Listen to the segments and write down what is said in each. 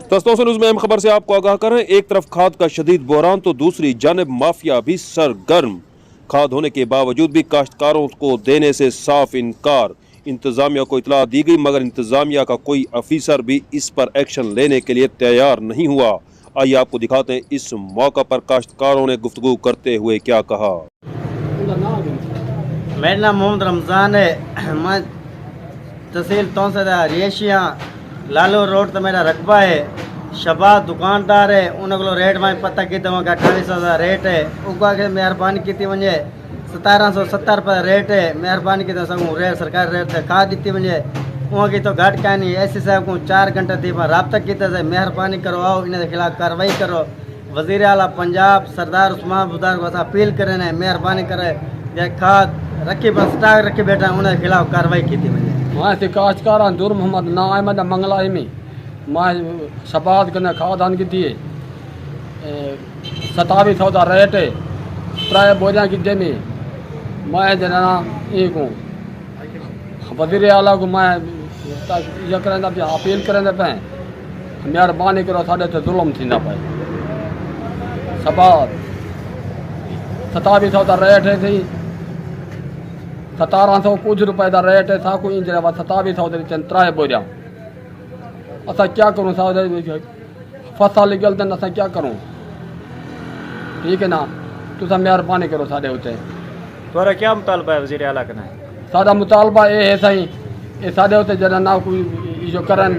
तस्तों news में अहम खबर से आपको आगाह कर रहे हैं। एक तरफ खाद का शदीद बहरान तो दूसरी जानिब माफिया भी सरगर्म। खाद होने के बावजूद भी काश्तकारों को देने से साफ इनकार। इंतजामिया को इतला दी गई मगर इंतजामिया का कोई अफीसर भी इस पर एक्शन लेने के लिए तैयार नहीं हुआ। आइए आपको दिखाते हैं इस मौका पर काश्तकारों ने गुफ्तगू करते हुए क्या कहा। मेरा नाम मोहम्मद रमज़ान है। मैं तहसील तौंसा रियशिया लालू रोड तो मेरा रकबा है। शबाब दुकानदार है, उनको रेट में पता की 28,000 रेट है। उगा के मेहरबानी की वजे 1770 रुपये रेट है। मेहरबानी की रेट सरकार रेट खा दी वजे वहाँ की तो घट क्या नहीं। एस साहब को 4 घंटे थी रबता किया जाए। मेहरबानी करो, आओ इन खिलाफ कार्रवाई करो। वजीर आला पंजाब सरदार उस्मान बुज़दार को अपील करें मेहरबानी करे खाद रखी बस स्टाक रखी बैठा उनके खिलाफ कार्रवाई की थी वजे। मैं काश्तकार दूर मोहम्मद ना अहमद मंगलाई में मैं शबाद कने खादान की थी 27,000 रेट है। प्राय बोझा की जमी मैं जना एक हूँ वजीर आला को मैं ये करें अपील करें पे मेहरबानी करो साढ़े ते जुल्म थी ना पे। शबाद 27,000 रेट है थी 1700 कुछ रुपए का रेट है। साकू इंज 27,000 त्राए बोझा असा क्या करूँ फसल गलत असा क्या करूँ। ठीक है ना, तुसा मेहरबानी करो साढ़े उत्ते। तुम्हारा क्या मुतालबा है वज़ीर आला कने? साडा मुतालबा ये है साईं ये साढ़े उत्ते जरा ना कोई जो करन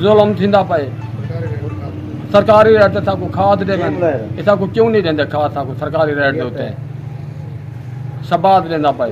जुल्म थींदा पे। सरकारी रेट ते साकू खाद दे साकू क्यों नहीं देंदे खाद साकू सरकारी रेट दे उत्ते शबाद देंदा पे।